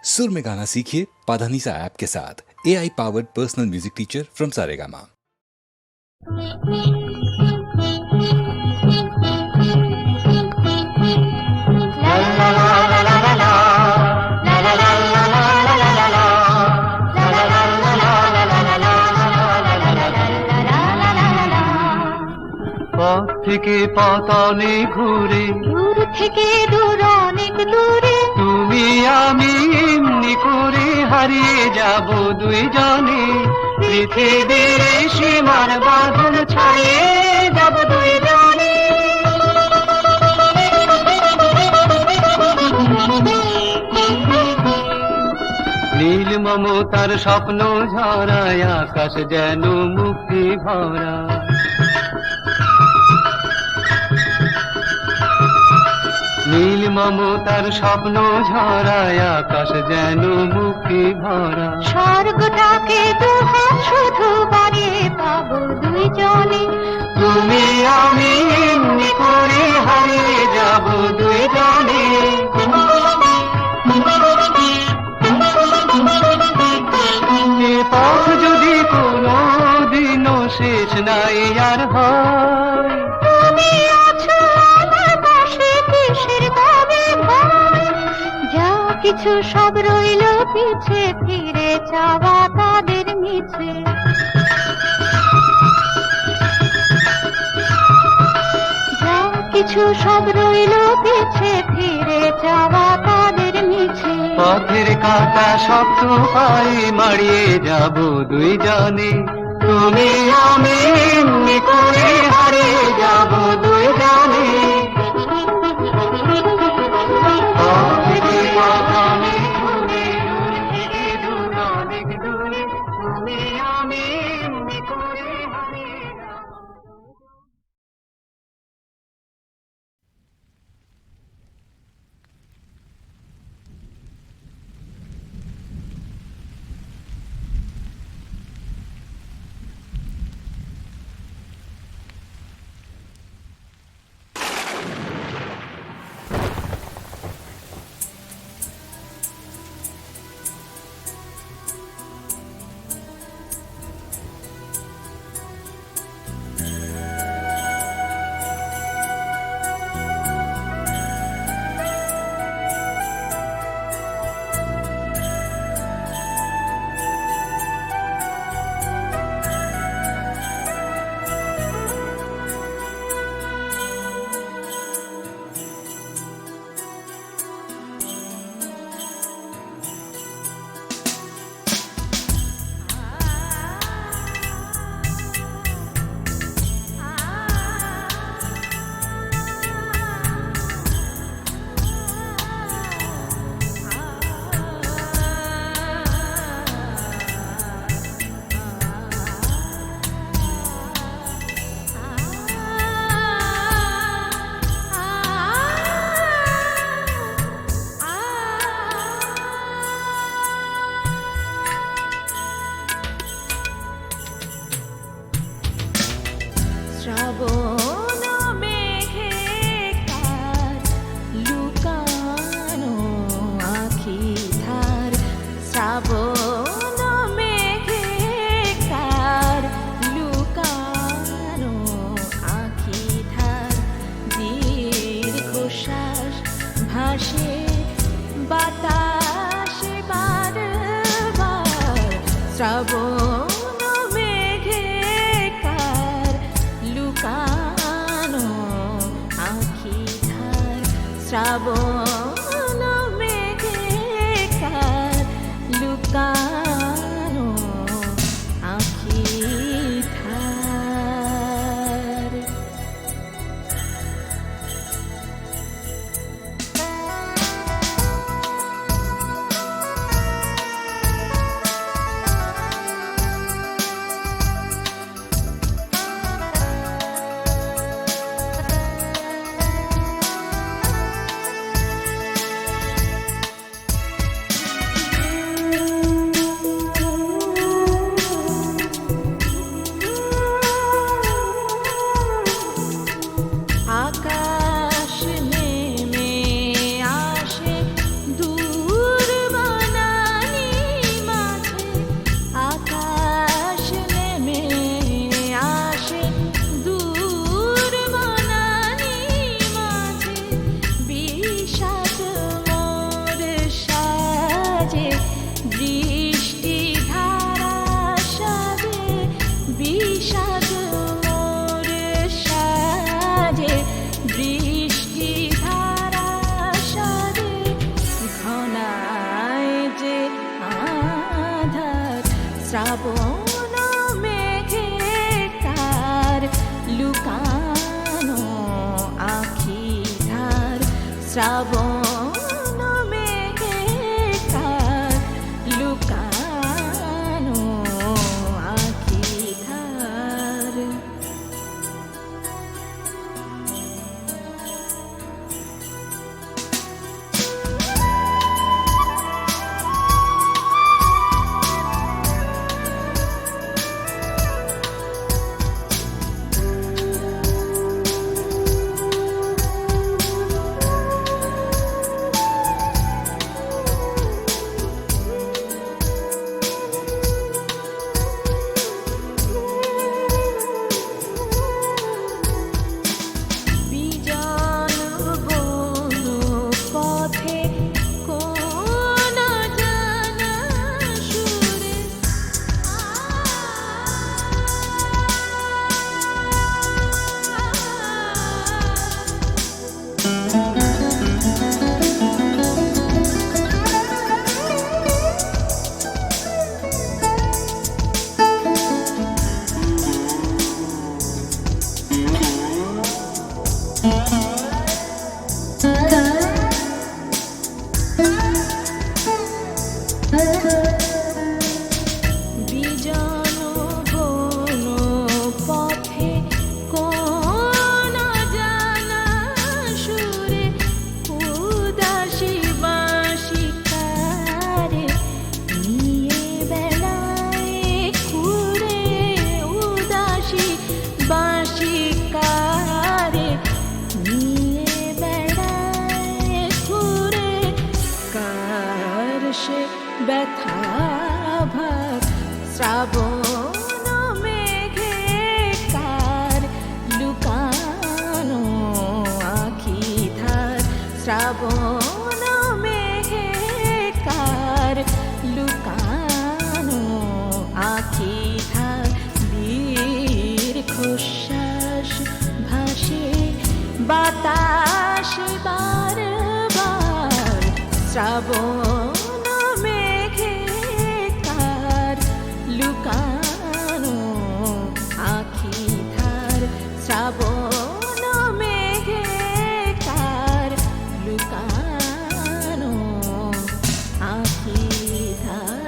सुर में गाना सीखिए पाधानीसा ऐप के साथ। AI powered personal music teacher from Saregama. পথ থেকে পতনে ঘুরে, দূর থেকে দূর অনেক দূরে, তুমি আমি এমনি করে হারিয়ে যাব দুইজনে। পৃথিবীর সীমার বাঁধন ছাড়িয়ে যাব দুইজনে। নীল মমতার স্বপ্ন ঝরায়, আকাশ যেন মুক্তি ভরা। নীল মমতার স্বপ্ন ঝরায়, আকাশ যেন মুক্তি ভরা। স্বর্গটাকে দুহাত শুধু বাড়িয়ে পাবো দুইজনে। তুমি আমি এমনি করে হারিয়ে যাব দুইজনে। এ পথ যদি কোনো দিনও শেষ নাই আর হয়, তুমি আছো আমার পাশে, কিসের তবে ভয়? যা কিছু সব রইল পিছে, ফিরে যাওয়া তাদের নিচে। যা কিছু সব রইল পিছে, ফিরে যাওয়া তাদের নিচে। পথের কাটা শক্ত পায়ে মারিয়ে যাব দুইজনে। তুমি আমি এমনি করে হারিয়ে যাব দুইজনে। পথ থেকে পতনে ঘুরে, দূর থেকে দূর অনেক দূরে, তুমি আমি এমনি করে হারিয়ে যাব। শ্রাবণ মেঘে কার লুকানো আখি ধার, শ্রাবণ মেঘে কার লুকানো আখি ধার। দীর্ঘশ্বাস ভাসে বাতাসে বারবার, শ্রাবণ শ্রাবণ মেঘে কার লুকানো আখি ধার। শ্রাবণ মেঘে কার লুকানো আখি ধার শ্রাবণ মেঘে কার লুকানো আখি ধার বিজন বন পথে কোন জানা সুরে বিজন বন পথে কোন জানা সুরে উদাসী বাঁশিকারে নিয়ে বেলায় ঘুরে উদাসী বাঁশিকারে নিয়ে বেড়ায় ঘুরে কার সে ব্যথা ভার শ্রাবণ মেঘে কার লুকানো আখি ধার শ্রাবণ মেঘে কার লুকানো আখি ধার দীর্ঘশ্বাস ভাসে বাতাসে বারবার শ্রাবণ মেঘে কার লুকানো আখি ধার শ্রাবণ মেঘে কার লুকানো আখি ধার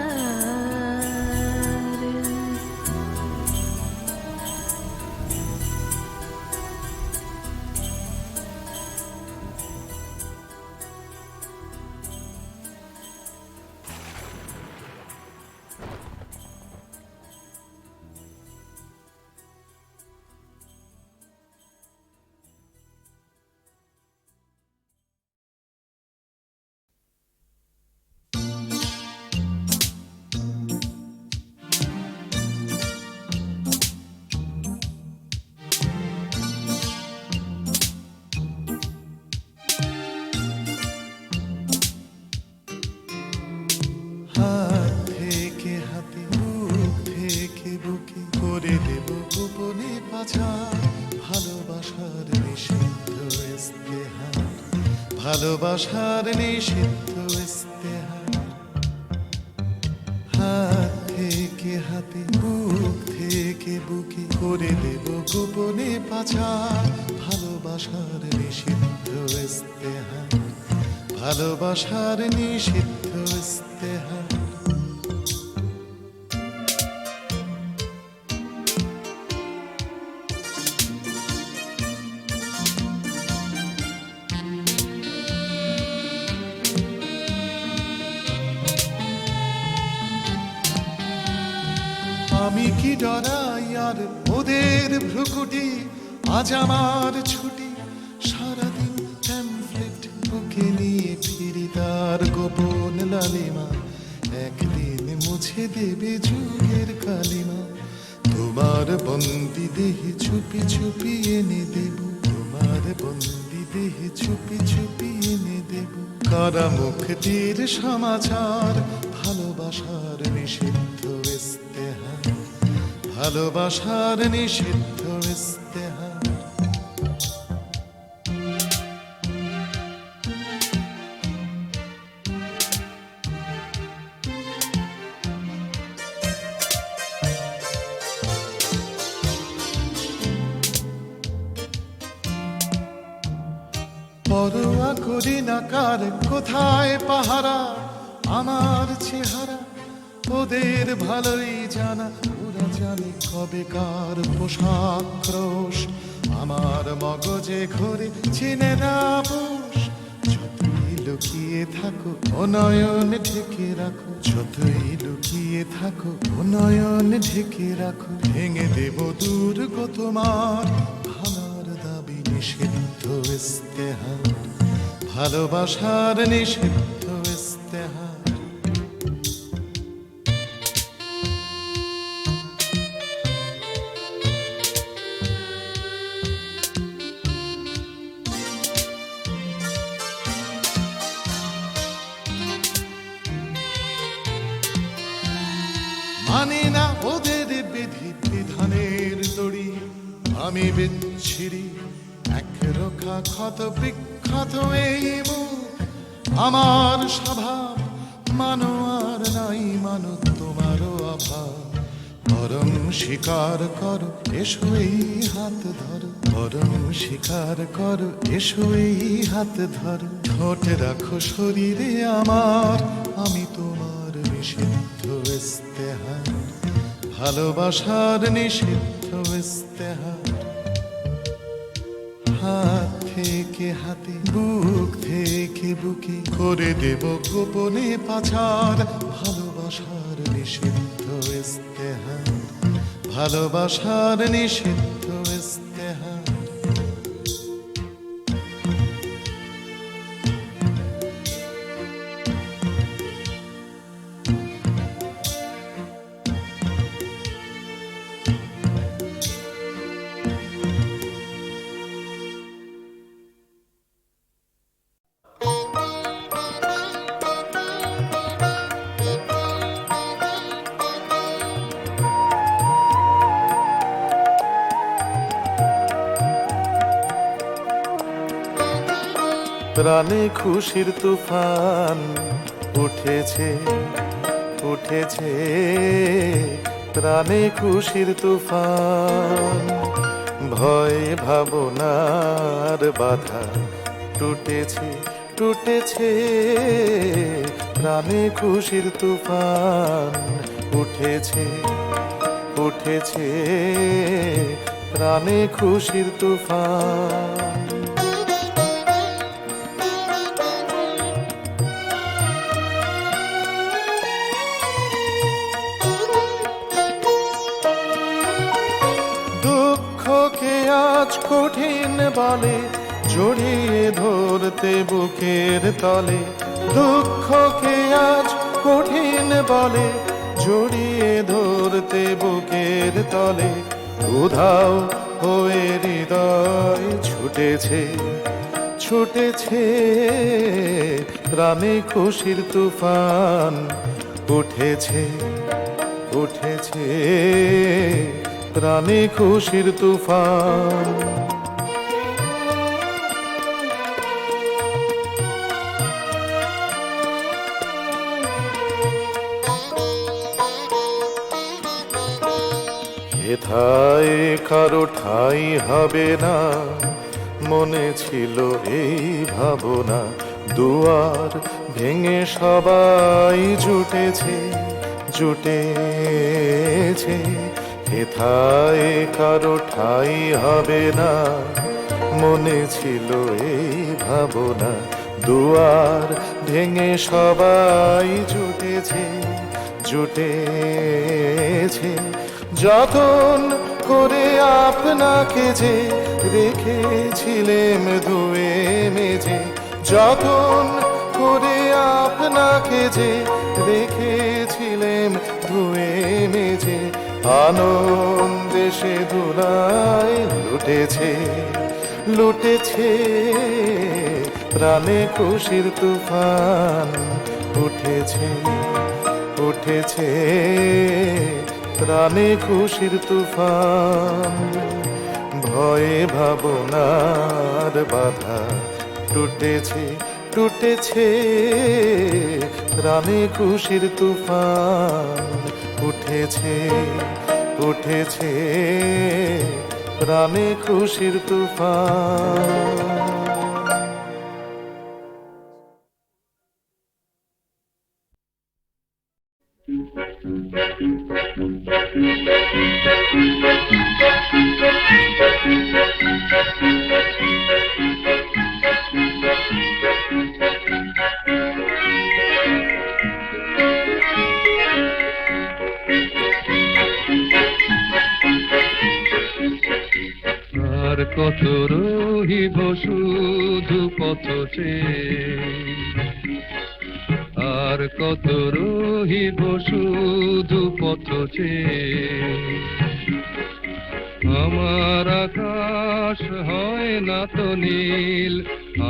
হাত থেকে হাতে বুক থেকে বুকে করে দেব গোপনে পাচার ভালোবাসার নিষিদ্ধ ইস্তেহার ভালোবাসার নিষিদ্ধ ইস্তেহার হাত থেকে হাতে বুক থেকে বুকে করে দেব গোপনে পাচার ভালোবাসার নিষিদ্ধ ইস্তেহার ভালোবাসার নিষিদ্ধ ইস্তেহার আমি কি ডরাই আর ওদের ভ্রুকুটি আজ আমার ছুটি সারাদিন প্যামফ্লেট বুকে নিয়ে ফিরি তার গোপন লালিমা একদিন মুছে দেবে যুগের কালিমা তোমার বন্দি দেহে চুপি চুপি এনে দেব তোমার বন্দি দেহে চুপি চুপি এনে দেব কারা মুক্তির সমাচার ভালোবাসার নিষিদ্ধ ইস্তেহার ভালোবাসার নিষিদ্ধ ইস্তেহার করি না কার কোথায় পাহারা, আমার চেহারা ওদের ভালোই জানা। ওরা জানে কবে কার পোশাক রোষ, আমার মগজে ঘরে চেনে না পোষ। যতই লুকিয়ে থাকো অনয়ন ঢেকে রাখো, যতই লুকিয়ে থাকো অনয়ন ঢেকে রাখো। ভেঙে দেব দুর্গ তোমার ভাঙার দাবি নিষিদ্ধ ইস্তেহার, ভালোবাসার নিষিদ্ধ ইস্তেহার। মানি না ওদের বিধি বিধানের দড়ি, আমি বিচ্ছিরি একরোখা ক্ষত বিখ্যাত এই মুখ। আমার স্বভাব মানো আর নাই মানো তোমারও অভাব, বরং স্বীকার করো এসো এই হাত ধরো, বরং স্বীকার করো এসো এই হাত ধরো। ঠোঁটে রাখো শরীরে আমার, আমি তোমার নিষিদ্ধ ইস্তেহার, ভালোবাসার নিষিদ্ধ ইস্তেহার। হাত থেকে হাতে বুক থেকে বুকে করে দেব গোপনে পাচার, ভালোবাসার নিষিদ্ধ ইস্তেহার, ভালোবাসার নিষিদ্ধ ইস্তেহার। প্রাণে খুশির তুফান উঠেছে উঠেছে, প্রাণে খুশির তুফান। ভয় ভাবনার বাধা টুটেছে টুটেছে, প্রাণে খুশির তুফান উঠেছে উঠেছে, প্রাণে খুশির তুফান। দুঃখকে আজ কঠিন বলে জড়িয়ে ধরতে বুকের তলে, দুঃখকে আজ কঠিন বলে জড়িয়ে ধরতে বুকের তলে। উধাও হয়ে হৃদয় ছুটেছে ছুটেছে, প্রাণে খুশির তুফান উঠেছে উঠেছে, প্রাণে খুশির তুফান। হেথায় কারো ঠাই হবে না, মনে ছিল এই ভাবনা। দুয়ার ভেঙে সবাই জুটেছে জুটেছে, হেথায় কারো ঠাই হবে না, মনে ছিল এই ভাবনা। দুয়ার ভেঙে সবাই জুটেছে জুটেছে, যতন করে আপনাকে যে রেখেছিলেম ধুয়ে মেজে, যতন করে আপনাকে যে রেখেছিলেম ধুয়ে মেজে। আনন্দে সে ধুলায় লুটেছে লুটেছে, প্রাণে খুশির তুফান উঠেছে উঠেছে, প্রাণে খুশির তুফান। ভয়ে ভাবনার বাধা টুটেছে টুটেছে, প্রাণে খুশির তুফান উঠেছে উঠেছে, প্রাণে খুশির তুফান। আর কত রহিব শুধু পথ চেয়ে, আর কত রহিব শুধু পথ চেয়ে। আমার আকাশ হয় না তো নীল,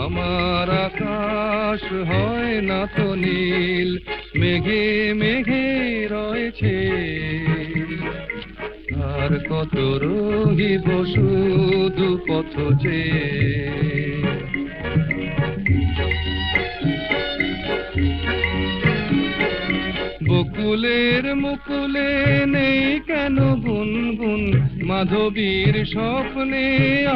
আমার আকাশ হয় না তো নীল, মেঘে মেঘে রয়েছে। আর কত রহিব শুধু পথ চেয়ে। বকুলের মুকুলে নেই কেন গুনগুন, মাধবীর স্বপ্নে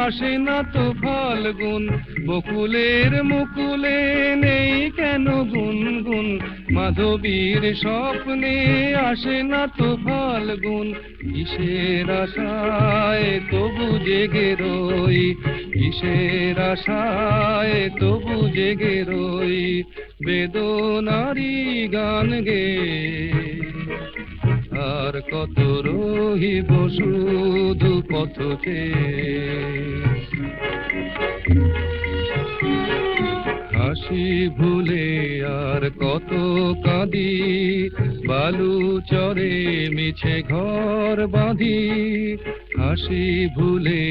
আসে না তো ফাল্গুন। বকুলের মুকুলে নেই কেন গুনগুন, মাধবীর স্বপ্নে আসে না তো ফাল্গুন। কিসের আশায় তবু জেগে রই, কিসের আশায় তবু জেগে রই, বেদনারি গান গে। আর কত রহিব শুধু পথ চেয়ে। হাসি ভুলে আর কত কাঁদি, বালু চরে মিছে ঘর বাঁধি। হাসি ভুলে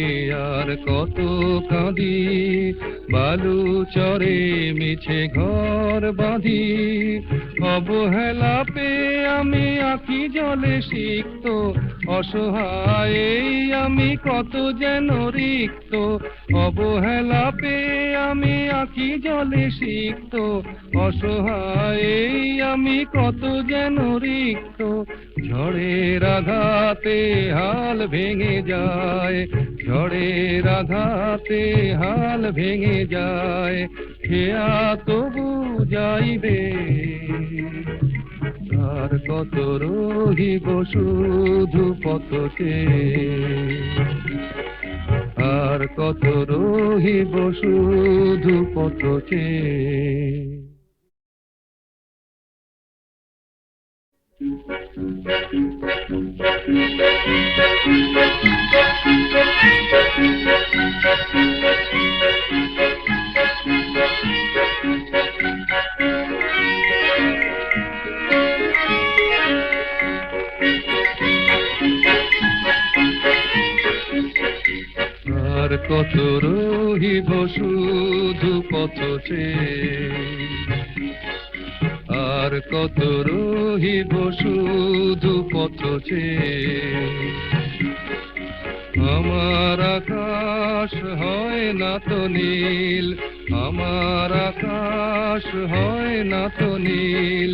আর কত কাঁদি, বালু চরে মিছে ঘর বাঁধি। অবহেলা পেয়ে আমি আঁখি জলে সিক্ত, অসহায় এই আমি কত যেন রিক্ত। অবহেলা পেয়ে আমি আঁখি জলে সিক্ত, অসহায় এই আমি কত যেন রিক্ত। ঝড়ের আঘাতে হাল ভেঙে যায়, ঝড়ের আঘাতে হাল ভেঙে যায়, খেয়া তবু যাইবে। আর কত রহিব শুধু পথ চেয়ে, আর কত রহিব শুধু পথ চেয়ে। আর কত রহিব শুধু পথ চেয়ে, আর কত রহিব শুধু পথ চেয়ে। আমার আকাশ হয় না তো নীল, আমার আকাশ হয় না তো নীল,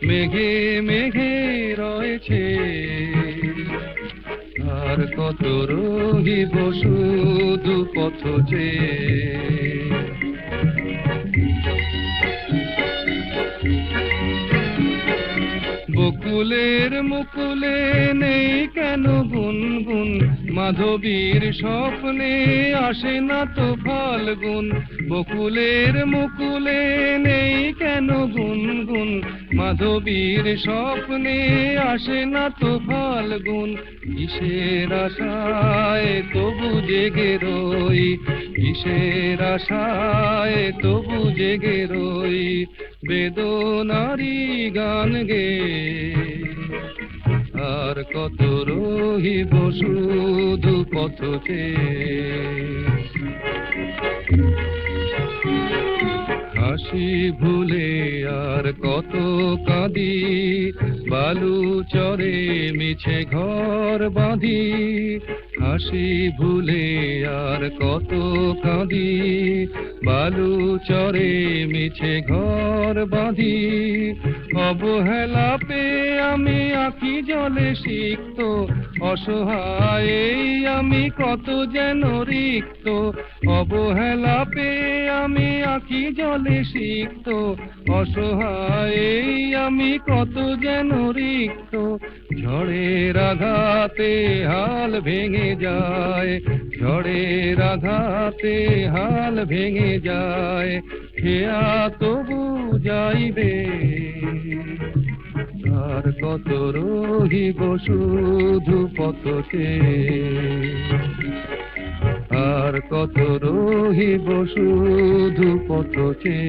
মেঘে মেঘে রয়েছে। আর কত রহিব শুধু পথ চেয়ে। বকুলের মুকুলে নেই কেন গুনগুন, মাধবীর স্বপ্নে আসে না তো ফাল্গুন। বকুলের মুকুলে নেই কেন গুনগুন, মাধবীর স্বপ্নে আসে না তো ফাল্গুন। কিসের আশায় তবু জেগে রই, কিসের আশায় তবু জেগে রই, বেদনারি গান গে। আর কত রহিব শুধু পথ চেয়ে। হাসি ভুলে আর কত কাঁদি, বালু চরে মিছে ঘর বাঁধি। হাসি ভুলে আর কত কাঁদি, বালু চরে মিছে ঘর বাঁধি, অবহেলা পেয়ে আমি আঁখি জলে সিক্ত, অসহায় এই আমি কত যেন রিক্ত, অবহেলা পেয়ে আমি আঁখি জলে সিক্ত, অসহায় এই আমি কত যেন রিক্ত, ঝড়ের আঘাতে হাল ভেঙে যায়, ঝড়ের আঘাতে হাল ভেঙে যায়, খেয়া তবু যাইবে, আর কত রহিব শুধু পথে, আর কত রহিব শুধু পথে।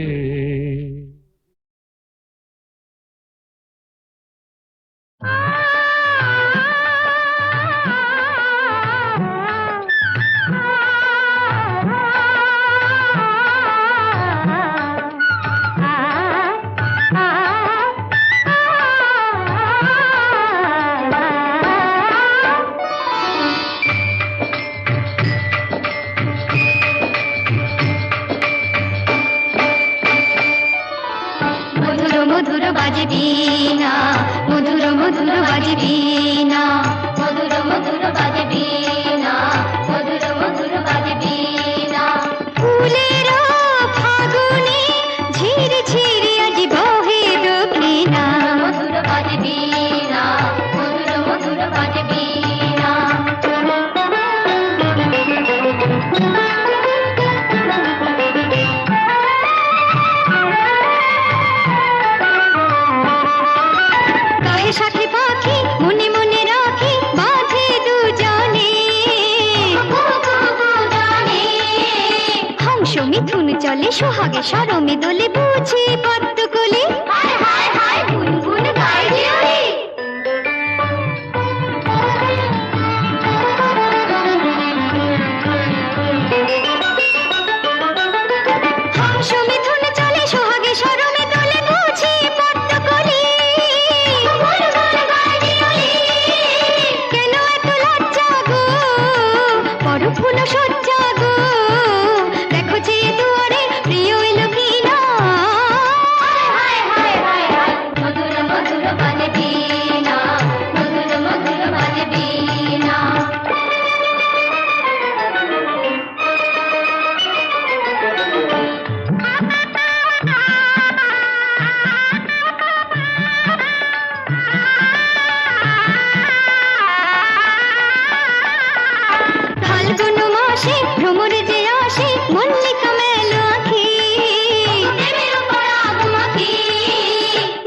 মধুর মধুর বাজে বীণা, মধুর মধুর বাজে বীণা, মধুর মধুর বাজে বীণা, মধুর মধুর বাজে বীণা। ফুলের ফাগুনে ঝিরি ঝিরি আজ বহে দক্ষিণা, মধুর বাজে বীণা, মধুর মধুর বাজে বীণা। গায়ে সাথে পাখি মনে মনে রাখি বাঁধে দুজনে, হংস মিথুন চলে সোহাগে সরমে দোলে বুঝি পদ্ম কোলে, হায় হায় হায় গুনগুন গায় যে ওরে। হংস মিথুন চলে সোহাগে সরমে দোলে বুঝি পদ্ম কোলে, কেন এত লজ্জা গো পর ফুল সজ্জা গো, দেখো যে দুয়ারে প্রিয় এলো কিনা, হায় হায় হায় হায় মধুর মধুর বাজে বীণা, মধুর মধুর বাজে বীণা। ফাল্গুন মাসে ভ্রমরে যে আসে মল্লিকা মেল আঁখি,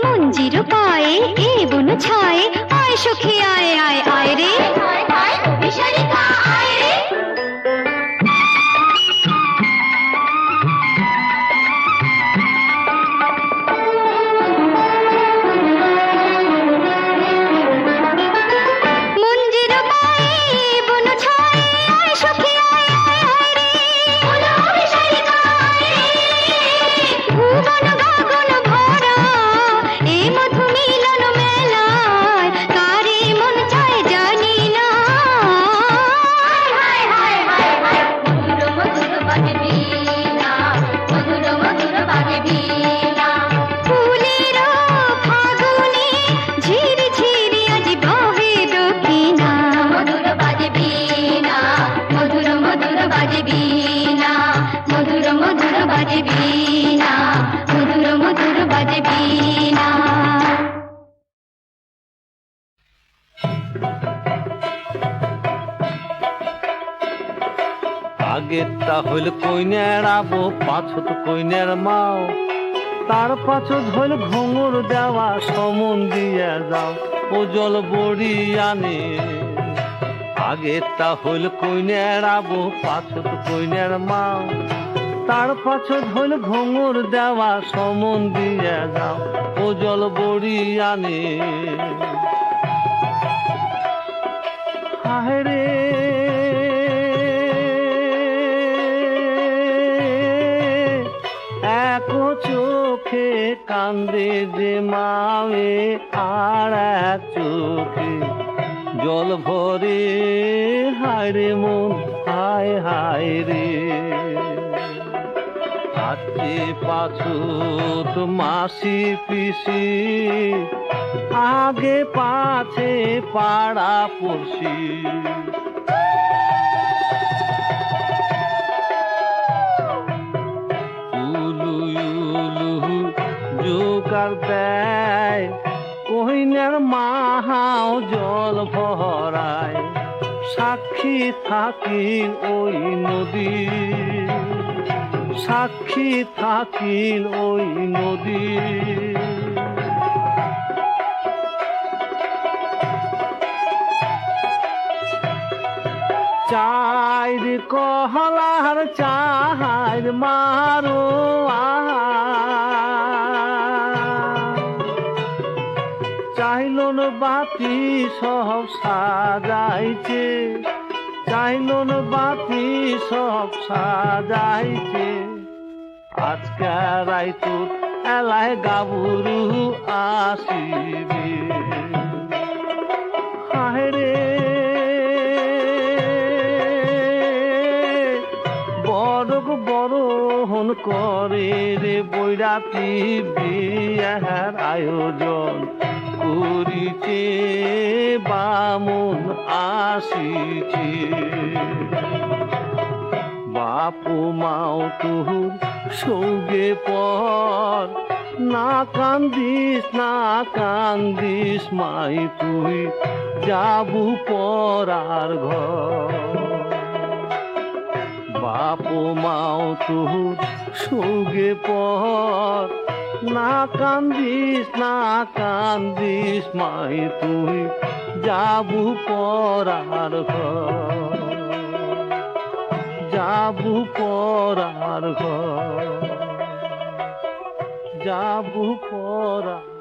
মঞ্জির পায়ে এ বন ছায়ে, আয় সখী আয় আয় আয় রে, আয় রে। মঞ্জির পায়ে বন ছায়ে, আয় সখী আয় আয় আয় রে, ভুবন গগন ভরা এ মধু মিলন মেলায়, কারে মন চায় জানি না, হায় হায় হায় হায় মধুর মধুর বাজে বীণা, মধুর মধুর বাজে বীণা। ফুলের ফাগুনে ঝিরি ঝিরি আজ বহে দক্ষিণা, মধুর বাজে বীণা, মধুর মধুর বাজে বীণা, মধুর মধুর বাজে বীণা, মধুর মধুর বাজে বীণা। আগেরটা হইল কইনের আবো, পাছত কইনের মাও, তার পাছত হইল ঘুঙুর দেওয়া, সমন দিয়া যাও ও জল বড়ি আনে। আগেরটা হইল কইনের আবো, পাছত কইনের মাও, তার পাছত হইল ঘুঙুর দেওয়া, সমন দিয়া যাও ও জল বড়ি আনে। হায় রে এক চোখে কান্দে যে মায়ে, আর এক চোখে জল ভরে হায় রে মন হায় হায় রে হাতে পাছুত মাসি পিসি আগে পাছে পাড়া পড়শি উলু উলু জোগার দেয় কহিনের মাহাও জল ভরায় সাক্ষী থাকি ওই নদী সাক্ষী থাকিল ওই নদী চাইর কহলার চাইর মারো চাইলন বাতি সব সাজাইছে চাইলন বাতি সব সাজাইছে আজকে রাইতো এলায় গাবুরু আসিবে হায় রে বড় বড় করে রে বৈরাতি বিয়ার আয়োজন করিছে বামুন আসিছে বাপু মাও তুর সৌগে পর না কান্দিস মাই তুই যাবু পরার ঘর বাপু মাও তুর সৌগে পর না কান্দিস মাই তুই যাবু পরার ঘর যাবু পরার ঘর যাবু পরার